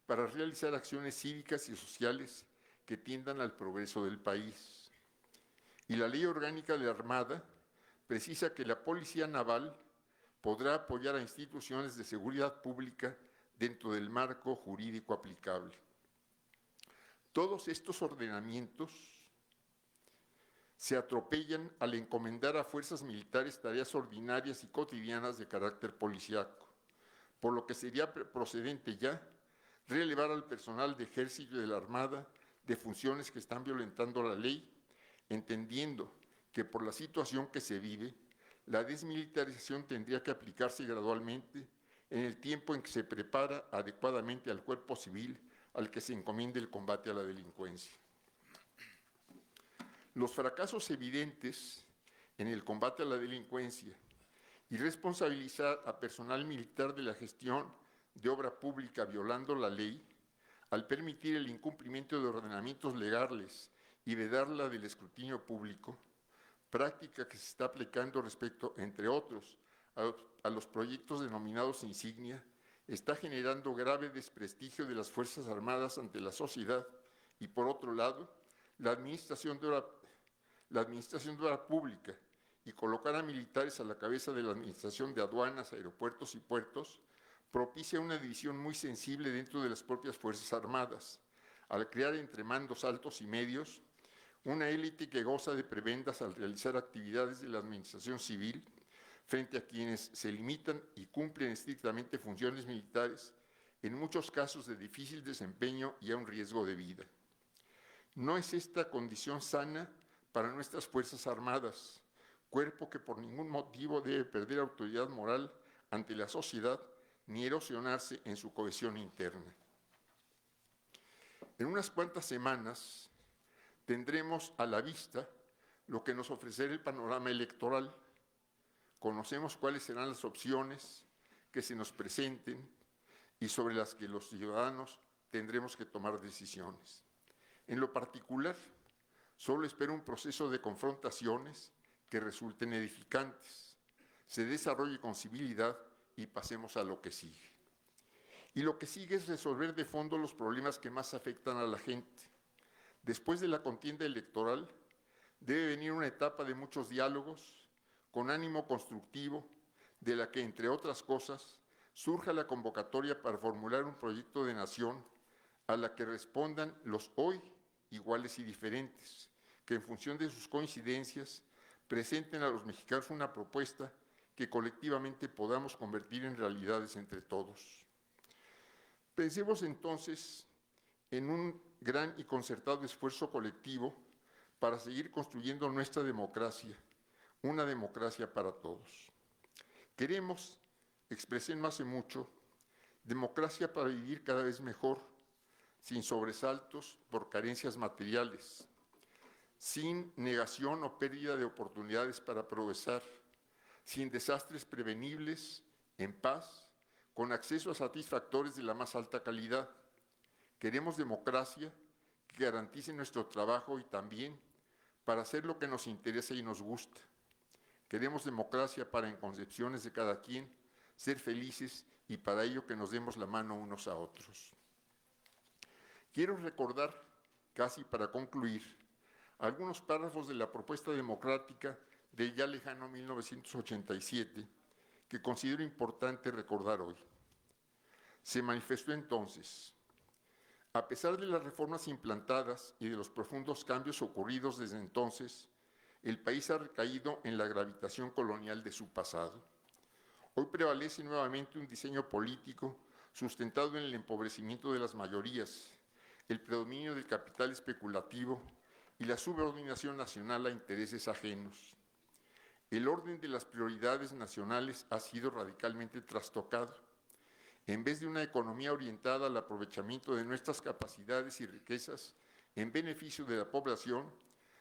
para realizar acciones cívicas y sociales que tiendan al progreso del país. Y la Ley Orgánica de la Armada precisa que la Policía Naval podrá apoyar a instituciones de seguridad pública dentro del marco jurídico aplicable. Todos estos ordenamientos se atropellan al encomendar a fuerzas militares tareas ordinarias y cotidianas de carácter policíaco, por lo que sería procedente ya relevar al personal de Ejército y de la Armada de funciones que están violentando la ley, entendiendo que por la situación que se vive, la desmilitarización tendría que aplicarse gradualmente en el tiempo en que se prepara adecuadamente al cuerpo civil al que se encomiende el combate a la delincuencia. Los fracasos evidentes en el combate a la delincuencia y responsabilizar a personal militar de la gestión de obra pública violando la ley, al permitir el incumplimiento de ordenamientos legales y vedarla del escrutinio público, práctica que se está aplicando respecto, entre otros, a los proyectos denominados insignia, está generando grave desprestigio de las Fuerzas Armadas ante la sociedad y, por otro lado, la administración de obra pública y colocar a militares a la cabeza de la administración de aduanas, aeropuertos y puertos propicia una división muy sensible dentro de las propias Fuerzas Armadas, al crear entre mandos altos y medios una élite que goza de prebendas al realizar actividades de la administración civil frente a quienes se limitan y cumplen estrictamente funciones militares, en muchos casos de difícil desempeño y a un riesgo de vida. No es esta condición sana para nuestras Fuerzas Armadas, cuerpo que por ningún motivo debe perder autoridad moral ante la sociedad ni erosionarse en su cohesión interna. En unas cuantas semanas tendremos a la vista lo que nos ofrecerá el panorama electoral. Conocemos cuáles serán las opciones que se nos presenten y sobre las que los ciudadanos tendremos que tomar decisiones. En lo particular, solo espero un proceso de confrontaciones que resulten edificantes, se desarrolle con civilidad y pasemos a lo que sigue. Y lo que sigue es resolver de fondo los problemas que más afectan a la gente. Después de la contienda electoral, debe venir una etapa de muchos diálogos, con ánimo constructivo, de la que, entre otras cosas, surja la convocatoria para formular un proyecto de nación a la que respondan los hoy iguales y diferentes, que en función de sus coincidencias presenten a los mexicanos una propuesta que colectivamente podamos convertir en realidades entre todos. Pensemos entonces en un gran y concertado esfuerzo colectivo para seguir construyendo nuestra democracia, una democracia para todos. Queremos, expresé no hace mucho, democracia para vivir cada vez mejor, sin sobresaltos por carencias materiales, sin negación o pérdida de oportunidades para progresar, sin desastres prevenibles, en paz, con acceso a satisfactores de la más alta calidad. Queremos democracia que garantice nuestro trabajo y también para hacer lo que nos interesa y nos gusta. Queremos democracia para, en concepciones de cada quien, ser felices y para ello que nos demos la mano unos a otros. Quiero recordar, casi para concluir, algunos párrafos de la propuesta democrática del ya lejano 1987 que considero importante recordar hoy. Se manifestó entonces: a pesar de las reformas implantadas y de los profundos cambios ocurridos desde entonces, el país ha recaído en la gravitación colonial de su pasado. Hoy prevalece nuevamente un diseño político sustentado en el empobrecimiento de las mayorías, el predominio del capital especulativo y la subordinación nacional a intereses ajenos. El orden de las prioridades nacionales ha sido radicalmente trastocado. En vez de una economía orientada al aprovechamiento de nuestras capacidades y riquezas en beneficio de la población,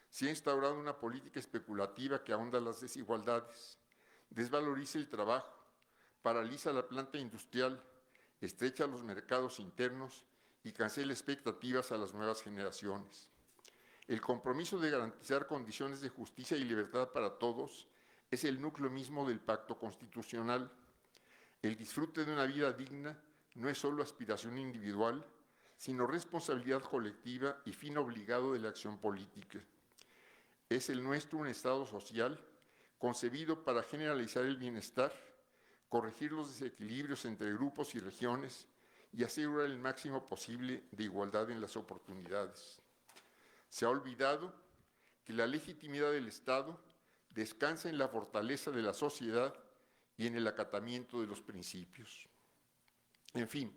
se ha instaurado una política especulativa que ahonda las desigualdades, desvaloriza el trabajo, paraliza la planta industrial, estrecha los mercados internos y cancela expectativas a las nuevas generaciones. El compromiso de garantizar condiciones de justicia y libertad para todos es el núcleo mismo del pacto constitucional. El disfrute de una vida digna no es solo aspiración individual, sino responsabilidad colectiva y fin obligado de la acción política. Es el nuestro un Estado social concebido para generalizar el bienestar, corregir los desequilibrios entre grupos y regiones y asegurar el máximo posible de igualdad en las oportunidades. Se ha olvidado que la legitimidad del Estado descansa en la fortaleza de la sociedad y en el acatamiento de los principios. En fin,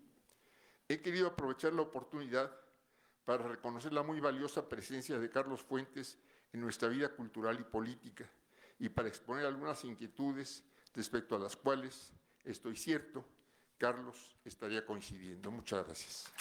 he querido aprovechar la oportunidad para reconocer la muy valiosa presencia de Carlos Fuentes en nuestra vida cultural y política y para exponer algunas inquietudes respecto a las cuales, estoy cierto, Carlos estaría coincidiendo. Muchas gracias.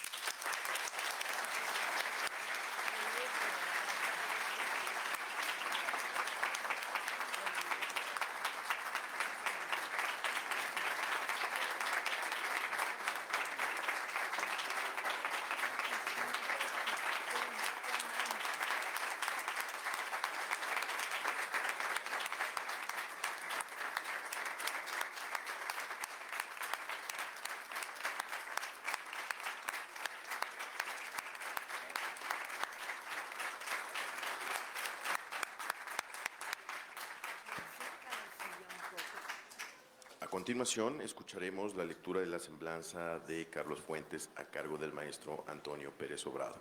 continuación, escucharemos la lectura de la semblanza de Carlos Fuentes a cargo del maestro Antonio Pérez Obrado.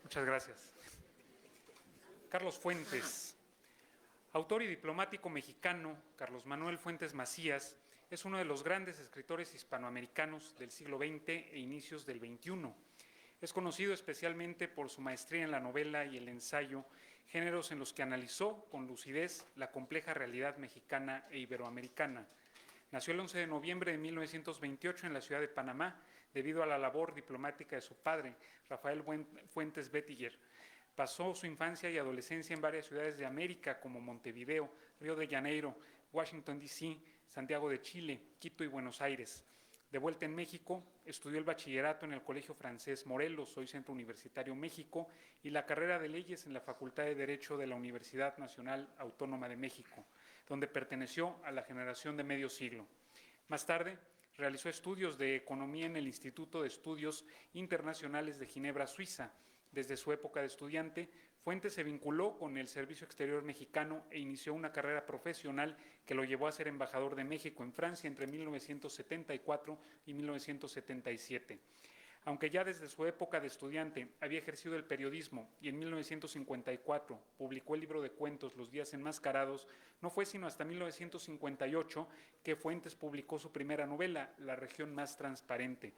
Muchas gracias. Carlos Fuentes, autor y diplomático mexicano, Carlos Manuel Fuentes Macías, es uno de los grandes escritores hispanoamericanos del siglo XX e inicios del XXI. Es conocido especialmente por su maestría en la novela y el ensayo, géneros en los que analizó con lucidez la compleja realidad mexicana e iberoamericana. Nació el 11 de noviembre de 1928 en la ciudad de Panamá, debido a la labor diplomática de su padre, Rafael Fuentes Bettiger. Pasó su infancia y adolescencia en varias ciudades de América, como Montevideo, Río de Janeiro, Washington, D.C., Santiago de Chile, Quito y Buenos Aires. De vuelta en México, estudió el bachillerato en el Colegio Francés Morelos, hoy Centro Universitario México, y la carrera de Leyes en la Facultad de Derecho de la Universidad Nacional Autónoma de México, donde perteneció a la generación de medio siglo. Más tarde, realizó estudios de Economía en el Instituto de Estudios Internacionales de Ginebra, Suiza. Desde su época de estudiante, Fuentes se vinculó con el Servicio Exterior mexicano e inició una carrera profesional que lo llevó a ser embajador de México en Francia entre 1974 y 1977. Aunque ya desde su época de estudiante había ejercido el periodismo y en 1954 publicó el libro de cuentos Los días enmascarados, no fue sino hasta 1958 que Fuentes publicó su primera novela, La región más transparente.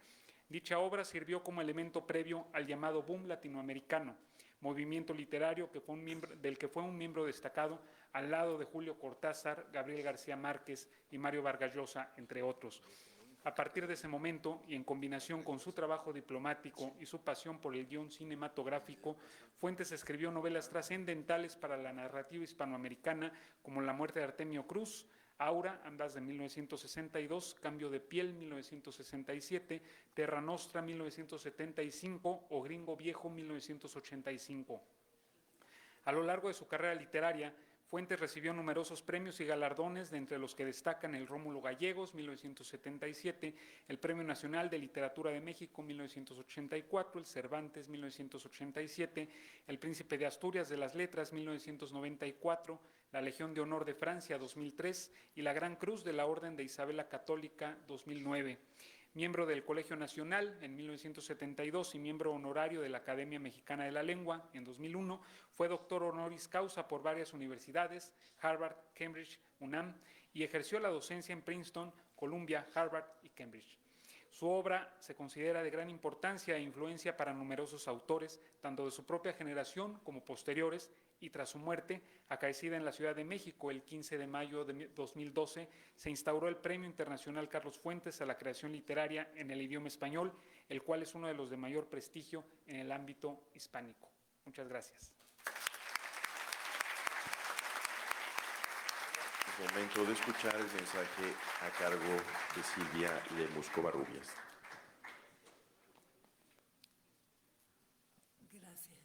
Dicha obra sirvió como elemento previo al llamado boom latinoamericano, movimiento literario del que fue un miembro destacado al lado de Julio Cortázar, Gabriel García Márquez y Mario Vargas Llosa, entre otros. A partir de ese momento, y en combinación con su trabajo diplomático y su pasión por el guión cinematográfico, Fuentes escribió novelas trascendentales para la narrativa hispanoamericana, como La muerte de Artemio Cruz, Aura, ambas de 1962, Cambio de piel, 1967, Terra Nostra, 1975 o Gringo Viejo, 1985. A lo largo de su carrera literaria, Fuentes recibió numerosos premios y galardones, de entre los que destacan el Rómulo Gallegos, 1977, el Premio Nacional de Literatura de México, 1984, el Cervantes, 1987, el Príncipe de Asturias de las Letras, 1994, la Legión de Honor de Francia, 2003, y la Gran Cruz de la Orden de Isabel la Católica, 2009. Miembro del Colegio Nacional en 1972 y miembro honorario de la Academia Mexicana de la Lengua en 2001, fue doctor honoris causa por varias universidades, Harvard, Cambridge, UNAM, y ejerció la docencia en Princeton, Columbia, Harvard y Cambridge. Su obra se considera de gran importancia e influencia para numerosos autores, tanto de su propia generación como posteriores, y tras su muerte, acaecida en la Ciudad de México el 15 de mayo de 2012, se instauró el Premio Internacional Carlos Fuentes a la creación literaria en el idioma español, el cual es uno de los de mayor prestigio en el ámbito hispánico. Muchas gracias. Es momento de escuchar el mensaje a cargo de Silvia Lemus Covarrubias. Gracias.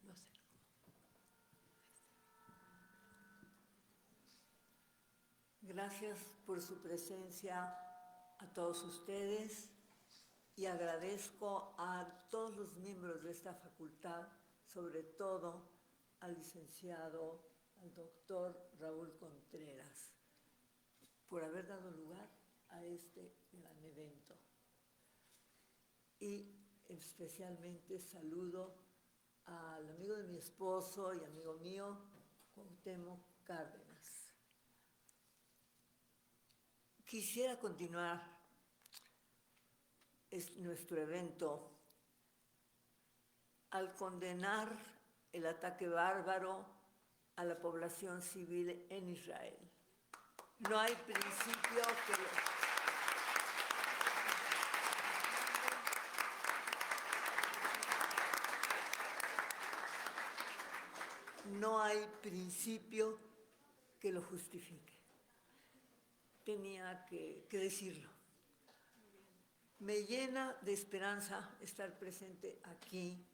No sé. Gracias por su presencia a todos ustedes y agradezco a todos los miembros de esta facultad, sobre todo al licenciado, al doctor Raúl Contreras, por haber dado lugar a este gran evento. Y especialmente saludo al amigo de mi esposo y amigo mío, Cuauhtémoc Cárdenas. Quisiera continuar nuestro evento al condenar el ataque bárbaro a la población civil en Israel. No hay principio que lo justifique. Tenía que decirlo. Me llena de esperanza estar presente aquí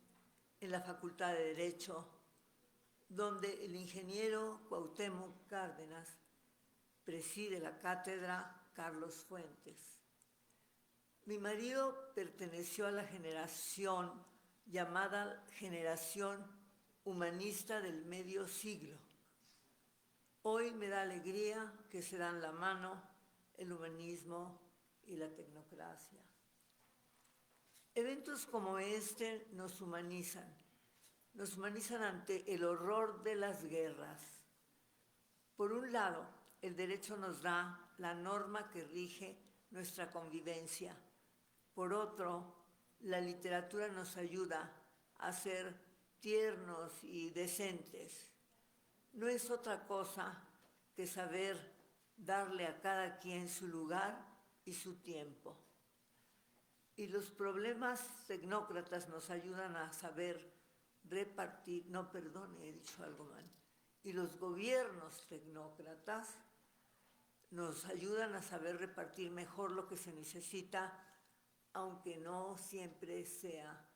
en la Facultad de Derecho, donde el ingeniero Cuauhtémoc Cárdenas preside la cátedra Carlos Fuentes. Mi marido perteneció a la generación llamada generación humanista del medio siglo. Hoy me da alegría que se dan la mano el humanismo y la tecnocracia. Eventos como este nos humanizan ante el horror de las guerras. Por un lado, el derecho nos da la norma que rige nuestra convivencia. Por otro, la literatura nos ayuda a ser tiernos y decentes. No es otra cosa que saber darle a cada quien su lugar y su tiempo. Y los problemas tecnócratas nos ayudan a saber repartir, he dicho algo mal. Y los gobiernos tecnócratas nos ayudan a saber repartir mejor lo que se necesita, aunque no siempre sea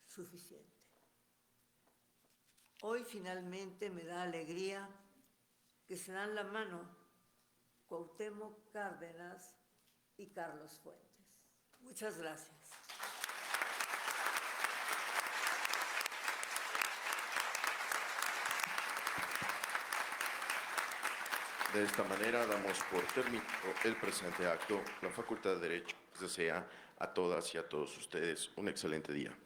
suficiente. Hoy finalmente me da alegría que se dan la mano Cuauhtémoc Cárdenas y Carlos Fuentes. Muchas gracias. De esta manera damos por terminado el presente acto. La Facultad de Derecho desea a todas y a todos ustedes un excelente día.